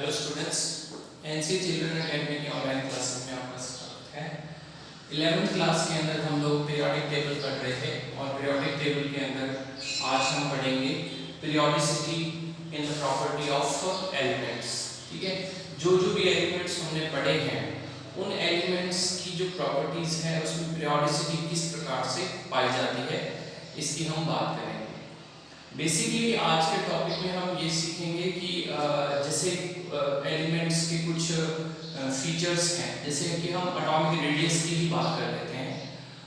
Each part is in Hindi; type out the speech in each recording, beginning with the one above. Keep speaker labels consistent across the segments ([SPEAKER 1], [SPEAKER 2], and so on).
[SPEAKER 1] Hello students, NC children academy की ऑनलाइन क्लासेस में आपका स्वागत है। 11th क्लास के अंदर हम लोग पीरियोडिक टेबल पढ़ रहे थे और पीरियोडिक टेबल के अंदर आज हम पढ़ेंगे periodicity in the property of elements. ठीक है, जो भी एलिमेंट्स हमने पढ़े हैं उन एलिमेंट्स की जो प्रॉपर्टीज है उसमें पीरियोडिसिटी किस प्रकार से पाई जाती है इसकी हम बात करेंगे। बेसिकली आज के टॉपिक में हम ये सीखेंगे कि जैसे एलिमेंट्स के कुछ फीचर्स हैं, जैसे कि हम एटॉमिक रेडियस की ही बात कर लेते हैं।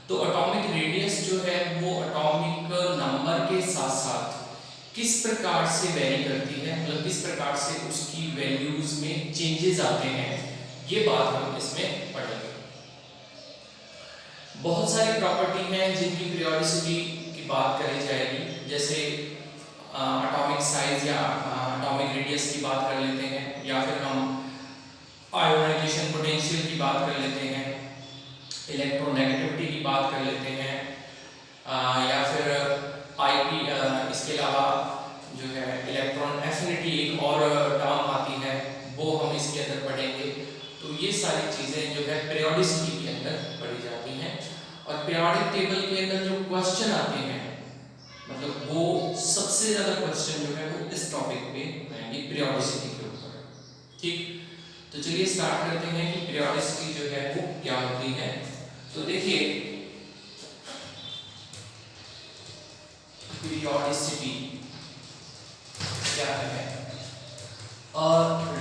[SPEAKER 1] तो एटॉमिक रेडियस जो है वो एटॉमिक नंबर के साथ साथ किस प्रकार से वेरी करती है, मतलब किस प्रकार से उसकी वैल्यूज में चेंजेस आते हैं, ये बात हम इसमें पढ़ेंगे। बहुत सारी प्रॉपर्टी हैं जिनकी पीरियोडिसिटी की बात करी जाएगी, जैसे एटॉमिक साइज या एटॉमिक रेडियस की बात कर लेते हैं, या फिर हम आयोनाइजेशन पोटेंशियल की बात कर लेते हैं, इलेक्ट्रोनेगेटिविटी की बात कर लेते हैं, या फिर आईपी, इसके अलावा जो है इलेक्ट्रॉन एफिनिटी एक और टर्म आती है वो हम इसके अंदर पढ़ेंगे। तो ये सारी चीज़ें जो है पीरियोडिसिटी के अंदर पढ़ी जाती हैं और पीरियोडिक टेबल के अंदर जो क्वेश्चन आते हैं, मतलब वो सबसे ज़्यादा क्वेश्चन जो है वो इस टॉपिक पे आएंगे पीरियोडिसिटी के ऊपर। ठीक, तो चलिए स्टार्ट करते हैं कि पीरियोडिसिटी जो है वो क्या होती है। तो देखिए, पीरियोडिसिटी क्या है?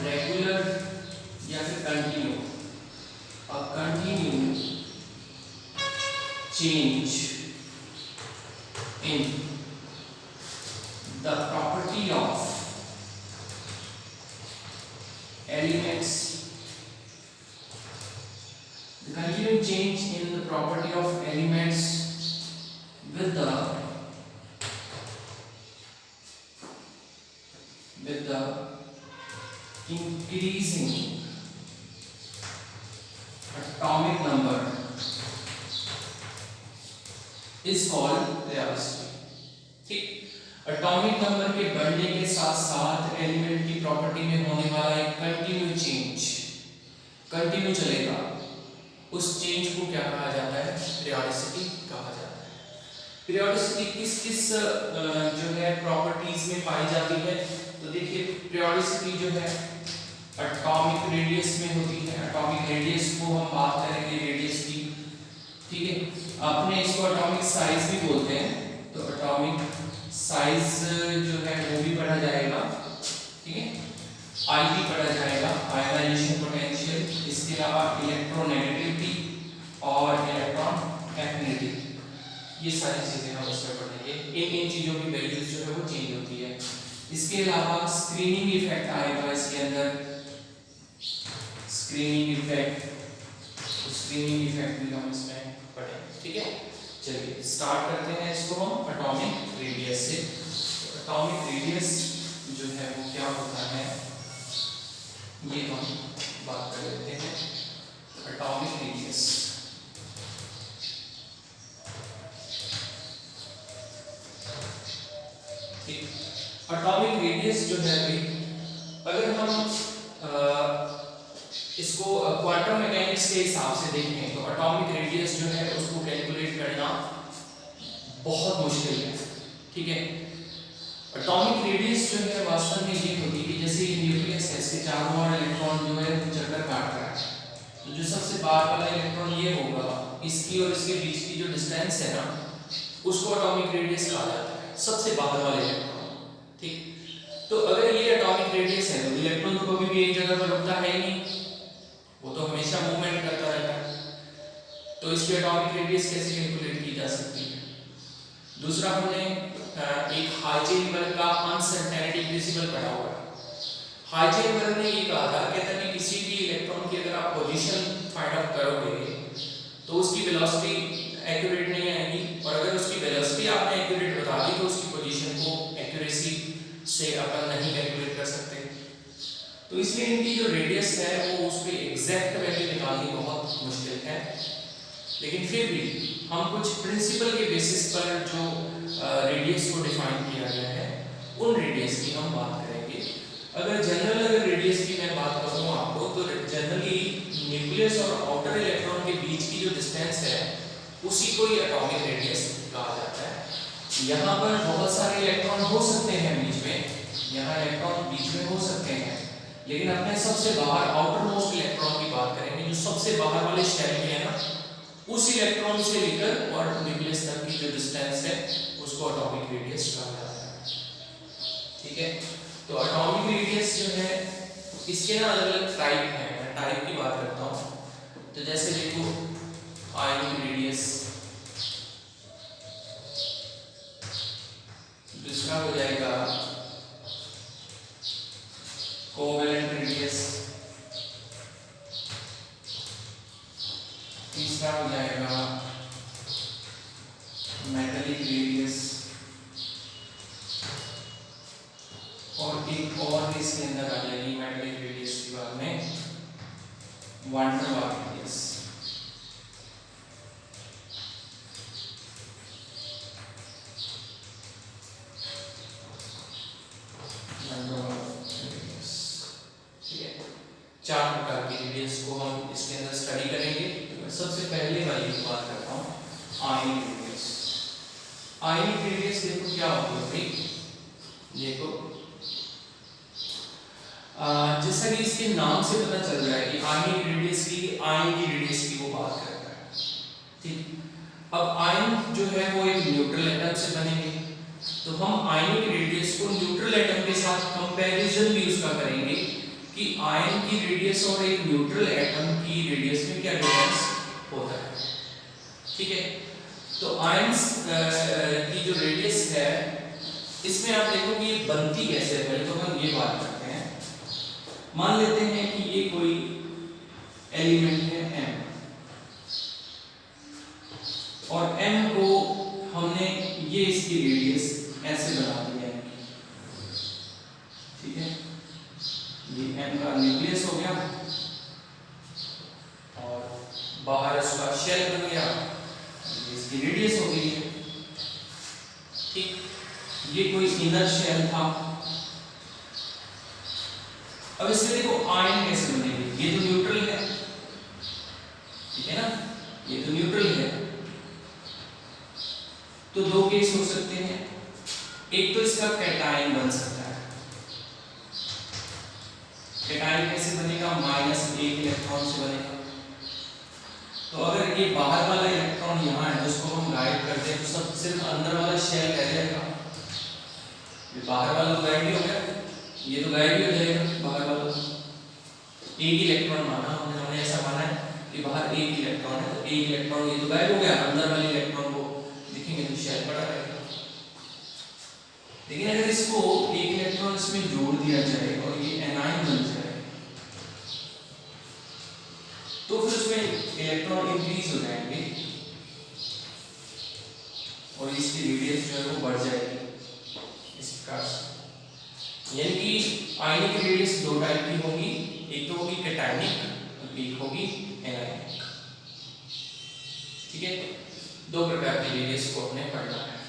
[SPEAKER 1] रेगुलर या फिर continue, continue change in the property of elements, the continued change in the property of elements with the increasing atomic number is called periodicity. ठीक, एटॉमिक नंबर के बढ़ने के साथ साथ एलिमेंट की प्रॉपर्टी में होने वाला एक कंटिन्यू चेंज, कंटिन्यू चलेगा, उस चेंज को क्या कहा जाता है? पीरियोडिसिटी कहा जाता है। पीरियोडिसिटी किस किस जो है प्रॉपर्टीज में पाई जाती है? तो देखिए, पीरियोडिसिटी जो है एटॉमिक रेडियस में होती है। एटॉमिक रेडियस को हम बात करेंगे रेडियस की, ठीक है। अपने इसको एटॉमिक साइज भी बोलते हैं, तो एटॉमिक साइज जो है वो भी पढ़ा जाएगा, ठीक है। आई भी पढ़ा जाएगा, आयोनाइजेशन पोटेंशियल, इसके अलावा इलेक्ट्रोनेगेटिविटी और इलेक्ट्रॉन एफिनिटी, ये सारी चीजें हम इसमें पढ़ेंगे। इन चीजों की वैल्यूज जो है वो चेंज होती है। इसके अलावा स्क्रीनिंग इफेक्ट आएगा इसके अंदर, स्क्रीनिंग इफेक्ट, स्क्रीनिंग इफेक्ट भी हम इसमें पढ़ेंगे, ठीक है। चलिए स्टार्ट करते हैं इसको हम एटॉमिक रेडियस से। एटॉमिक रेडियस जो है वो क्या होता है ये हम बात कर लेते हैं। एटॉमिक रेडियस, ठीक, एटॉमिक रेडियस जो है भाई, अगर हम इसको क्वांटम मैकेनिक्स के हिसाब से देखें तो एटॉमिक रेडियस जो है उसको कैलकुलेट करना बहुत मुश्किल है, ठीक है। एटॉमिक रेडियस जो है वास्तव में ये होती है जैसे न्यूक्लियस है, इसके चारों ओर इलेक्ट्रॉन जो है वो चक्कर काट रहा है, तो जो सबसे बाहर वाला इलेक्ट्रॉन ये होगा, इसकी और इसके बीच की जो डिस्टेंस है ना, उसको एटॉमिक रेडियस कहा जाता है, सबसे बाहर वाले इलेक्ट्रॉन, ठीक। तो अगर ये एटॉमिक रेडियस है तो इलेक्ट्रॉन तो कभी भी एक जगह पर रुकता है ही नहीं, वो तो हमेशा मूवमेंट करता रहता है। तो इसकी एटॉमिक रेडियस कैसे कैलकुलेट की जा सकती है? दूसरा, हमने एक हाइजेनबर्ग का अनसर्टेनिटी प्रिंसिपल पढ़ा हुआ है। हाइजेनबर्ग ने ये कहा था, कहता कि किसी भी इलेक्ट्रॉन की अगर आप पोजीशन फाइंड आउट करोगे तो उसकी वेलोसिटी एक्यूरेट नहीं आएगी, और अगर उसकी वेलोसिटी आपने एक्यूरेट बता दी तो उसकी पोजीशन को एक्यूरेसी से अपन नहीं कैलकुलेट कर सकते। तो इसलिए इनकी जो रेडियस है वो उस पर एग्जैक्ट वैल्यू निकालनी बहुत मुश्किल है, लेकिन फिर भी हम कुछ प्रिंसिपल के बेसिस पर जो रेडियस को डिफाइन किया गया है उन रेडियस की हम बात करेंगे। अगर रेडियस की मैं बात करूँ आपको, तो जनरली न्यूक्लियस और आउटर इलेक्ट्रॉन के बीच की जो डिस्टेंस है उसी को ही एटॉमिक रेडियस कहा जाता है। यहाँ पर बहुत सारे इलेक्ट्रॉन हो सकते हैं बीच में, यहाँ इलेक्ट्रॉन बीच में हो सकते हैं, लेकिन अपने सबसे बाहर आउटर मोस्ट इलेक्ट्रॉन की बात करेंगे, जो सबसे बाहर वाले शेल में है ना, उस इलेक्ट्रॉन से लेकर और न्यूक्लियस तक की जो डिस्टेंस है उसको एटॉमिक रेडियस कहा जाता है। ठीक है, तो एटॉमिक रेडियस जो है इसके ना अलग अलग टाइप हैं। मैं टाइप की बात करता हूँ, तो जैसे देखो आयनिक रेडियस, दूसरा हो जाएगा कोवेलेंट रेडियस, तीसरा हो जाएगा मेटालिक रेडियस, और एक और इसके अंदर आ जाएगी मेटालिक रेडियस के बाद में वान डेर वाल्स रेडियस। ठीक है, चार प्रकार की रेडियस को हम इसके अंदर स्टडी करेंगे। तो मैं सबसे पहले वाली की बात करता हूँ, आयनिक रेडियस। आयनिक रेडियस देखो क्या होती है भाई, देखो जैसा कि इसके नाम से पता चल रहा है कि आयनिक रेडियस की, आयन की रेडियस की वो बात कर रहा है। ठीक, अब आयन जो है वो एक न्यूट्रल एटम से बनेंगे, तो हम आयनिक रेडियस को न्यूट्रल एटम के साथ कंपैरिजन भी उसका करेंगे कि आयन की रेडियस और एक न्यूट्रल एटम की रेडियस में क्या डिफरेंस होता है। ठीक है, तो आयंस की जो रेडियस है इसमें आप देखो कि ये बनती कैसे है। पहले तो हम ये बात करते हैं, मान लेते हैं कि ये कोई एलिमेंट है m, और m को हमने ये इसकी रेडियस ऐसे बना दी है। ठीक है, ये m का न्यूक्लियस हो गया और बाहर इसका शेल बन गया, इसकी रेडियस हो गई है। ठीक, ये कोई इनर शेल था। अब इसमें देखो आयन कैसे बनेगी, ये तो न्यूट्रल है, ठीक है ना, ये तो न्यूट्रल है। तो दो केस हो सकते हैं, एक तो इसका कैटायन बन सकता है। कैटायन कैसे बनेगा, -1 इलेक्ट्रॉन से बनेगा। तो अगर ये बाहर वाला इलेक्ट्रॉन यहाँ है, जिसको हम गायब कर दें, तो सब सिर्फ अंदर वाला शेल रह जाएगा। ये बाहर वाला तो गायब ही हो गया, ये तो गायब ही हो जाएगा बाहर वाला। एक इलेक्ट्रॉन माना हमने ऐसा माना है कि बाहर एक इलेक्ट्रॉन है, तो एक इलेक्ट्रॉन ये तो गायब हो गया, अंदर वाले इलेक्ट्रॉन को देखेंगे तो शेल पड़ा रहेगा। लेकिन अगर इसको एक इलेक्ट्रॉन इसमें जोड़ दिया जाए और ये एनायन बन जाए, तो फिर उसमें इलेक्ट्रॉन इंक्रीज हो जाएंगे और इसकी रेडियस जो है वो बढ़ जाएगी इस प्रकार से। यानी कि आयनिक रेडियस दो टाइप की होगी, एक तो होगी कैटायनिक और एक होगी एनायनिक। ठीक है, दो प्रकार की रेडियस को हमने पढ़ना है।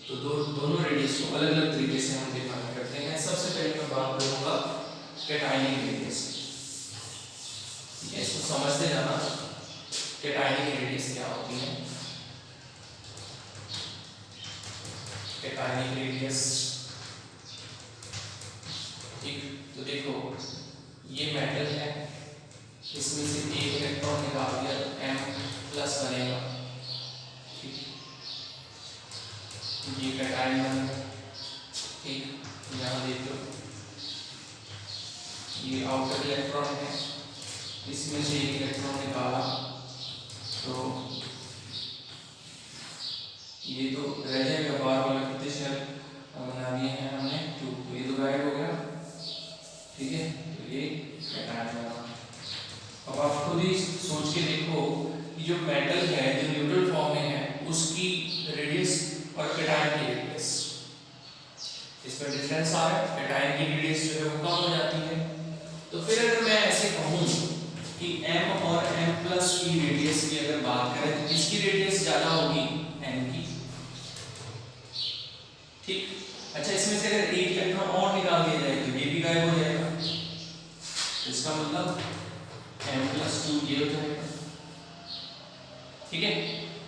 [SPEAKER 1] तो दोनों रेडियस को अलग अलग तरीके से हम डिफाइन करते हैं। सबसे पहले मैं बात करूंगा कैटायनिक रेडियस की। ठीक है, इसको समझते जाना, कैटायनिक रेडियस क्या होती है। कैटायनिक रेडियस, ठीक, तो देखो ये मेटल है, इसमें से एक इलेक्ट्रॉन निकाल दिया तो M+ बनेगा। ठीक, ये कैटायन बन गया। ठीक, यहाँ देखो ये आउटर इलेक्ट्रॉन है, इसमें से एक इलेक्ट्रॉन निकाला तो ये तो रह जाएगा, बाहर वाला कितने शेल बना दिए हैं हमने, तो ये तो गायब हो गया। ठीक है, तो ये कैटायन बना। अब आप खुद ही सोच के देखो कि जो मेटल है जो न्यूट्रल फॉर्म में है उसकी रेडियस और कैटायन की रेडियस, इसमें डिफरेंस आ रहा है। कैटायन की रेडियस जो है वो कम हो जाती है। तो फिर अगर मैं ऐसे कहूँ कि M और M+ की रेडियस की अगर बात करें तो इसकी रेडियस ज़्यादा होगी M की। ठीक, अच्छा, इसमें से अगर एक इलेक्ट्रॉन और निकाल दिया जाए तो ये भी गायब हो इसका मतलब m+2 ये हो जाएगा। ठीक है,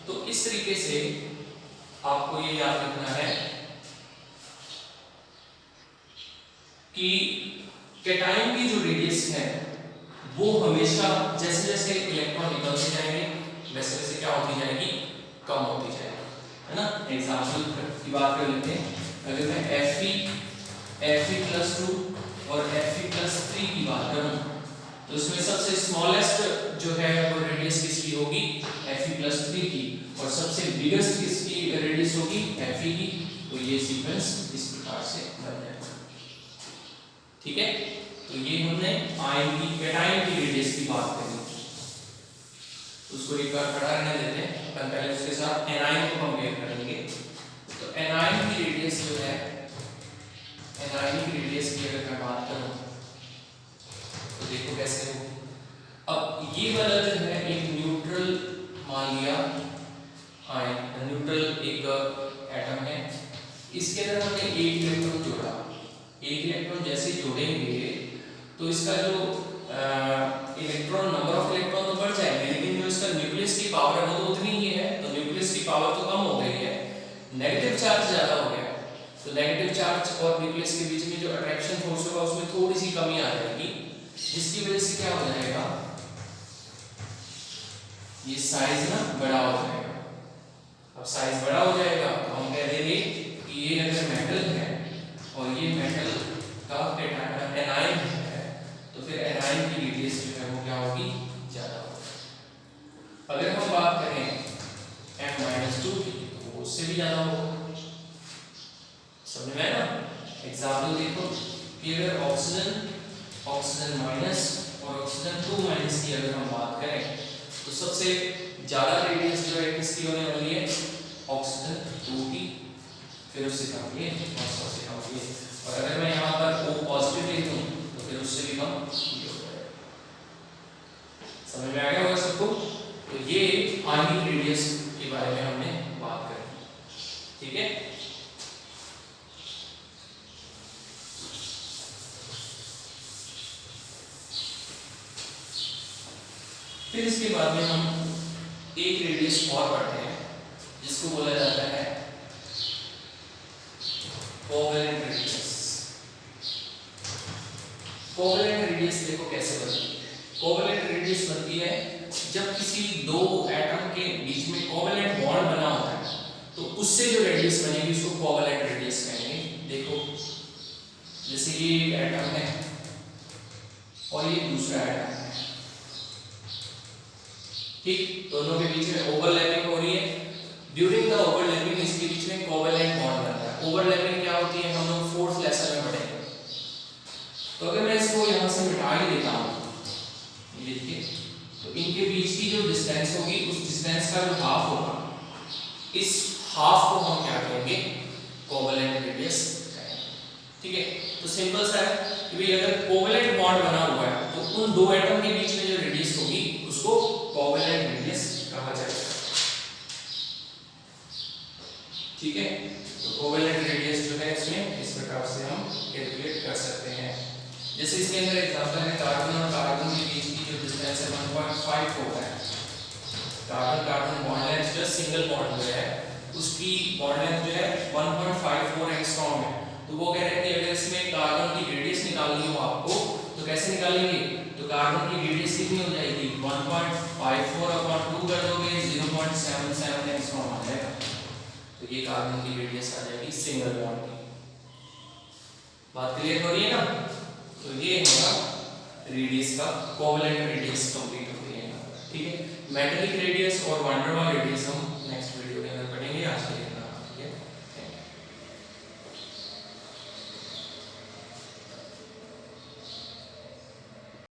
[SPEAKER 1] तो इस तरीके से आपको ये याद रखना है कि कैटायन की जो रेडियस है वो हमेशा जैसे जैसे इलेक्ट्रॉन निकलते जाएंगे वैसे वैसे क्या होती जाएगी, कम होती जाएगी, है ना। एग्जांपल की बात कर लेते हैं। अगर मैं Fe+2 और Fe+3 की बात करूं तो इसमें सबसे स्मॉलेस्ट जो है वो रेडियस किसकी होगी, Fe+3 की, और सबसे बिगेस्ट किसकी रेडियस होगी, Fe की। तो ये सीक्वेंस इस प्रकार से बन जाएगा। ठीक है, तो ये हमने आयन की कैटायन की रेडियस की बात करी, उसको एक बार खड़ा रहने देते हैं। अपन पहले उसके साथ एनायन को कंपेयर करेंगे। तो एनायन की रेडियस जो है, एनायन की रेडियस की अगर मैं बात करूं तो देखो कैसे हो। अब ये वाला जो है एक न्यूट्रल मान लिया आयन, न्यूट्रल एक एटम है, इसके अंदर हमने एक इलेक्ट्रॉन जोड़ा। एक इलेक्ट्रॉन जैसे जोड़ेंगे तो इसका जो इलेक्ट्रॉन नंबर ऑफ इलेक्ट्रॉन तो बढ़ जाएंगे, लेकिन जो इसका न्यूक्लियस की पावर है वो तो उतनी ही है। तो न्यूक्लियस की पावर तो कम हो गई है, नेगेटिव चार्ज ज्यादा हो गया। तो नेगेटिव चार्ज और न्यूक्लियस के बीच में जो अट्रैक्शन फोर्स होगा उसमें थोड़ी सी कमी आ जाएगी, जिसकी वजह से क्या हो जाएगा, ये साइज ना बड़ा हो जाएगा। अब साइज बड़ा हो जाएगा तो हम कह देंगे कि ये अगर मेटल है और ये मेटल का एनायन है तो फिर एनायन की रेडियस जो है वो क्या होगी, ज्यादा होगी। अगर हम बात करें M-2 की तो वो उससे भी ज्यादा होगा। समझ में आया ना। एग्जाम्पल देखो कि अगर ऑक्सीजन माइनस और ऑक्सीजन 2- की अगर हम बात करें तो सबसे ज्यादा रेडियस जो है किसकी होने वाली है, ऑक्सीजन 2 की, फिर उससे कम ये और सबसे कम ये। और अगर मैं यहाँ पर O पॉजिटिव लिख दूं तो फिर उससे भी कम ये हो जाएगा। समझ में आ गया होगा सबको। तो ये आयनिक रेडियस के बारे में हमने बात करी। ठीक है, फिर इसके बाद में हम एक रेडियस और पढ़ते हैं जिसको बोला जाता है कोवेलेंट रेडियस। कोवेलेंट रेडियस देखो कैसे बनती है। कोवेलेंट रेडियस बनती है जब किसी दो एटम के बीच में कोवेलेंट बॉन्ड बना होता है तो उससे जो रेडियस बनेगी उसको कोवेलेंट रेडियस कहेंगे। देखो जैसे ये एक एटम है और ये दूसरा एटम है, ठीक, दोनों के बीच में ओवरलैपिंग हो रही है। ड्यूरिंग द ओवरलैपिंग इसके बीच में कोवेलेंट बॉन्ड बनता है। ओवरलैपिंग क्या होती है हम लोग फोर्थ लेसन में पढ़ेंगे। तो अगर मैं इसको यहां से मिटा ही देता हूं, ये देखिए, तो इनके बीच की जो डिस्टेंस होगी उस डिस्टेंस का जो हाफ होगा, इस हाफ को हम क्या कहेंगे, कोवेलेंट रेडियस कहेंगे। ठीक है, तो सिंपल सा है कि भाई अगर कोवेलेंट बॉन्ड बना हुआ है तो उन दो एटम के बीच में जो रेडियस होगी उसको कोवेलेंट रेडियस कहा जाएगा। ठीक है, तो कोवेलेंट रेडियस जो है इसमें इस प्रकार से हम कैलकुलेट कर सकते हैं। जैसे इसके अंदर एग्जांपल है कार्बन और कार्बन के बीच की जो डिस्टेंस है 1.5 होता है। कार्बन कार्बन बॉन्ड लेंथ जो सिंगल बॉन्ड जो है उसकी बॉन्ड लेंथ जो है 1.54 एंगस्ट्रॉम है। तो वो कह रहे हैं कि अगर इसमें कार्बन की रेडियस निकालनी हो आपको तो कैसे निकालेंगे, तो कार्बन की रेडियस कितनी हो जाएगी, 1.54/2 कर दोगे 0.77 एंगस्ट्रॉम आ जाएगा। तो ये कार्बन की रेडियस आ जाएगी सिंगल बॉन्ड की। बात क्लियर हो रही है ना। तो ये हमारा रेडियस का कोवेलेंट रेडियस कंप्लीट हो गई है। ठीक है, मेटालिक रेडियस और वैन डेर वाल रेडियस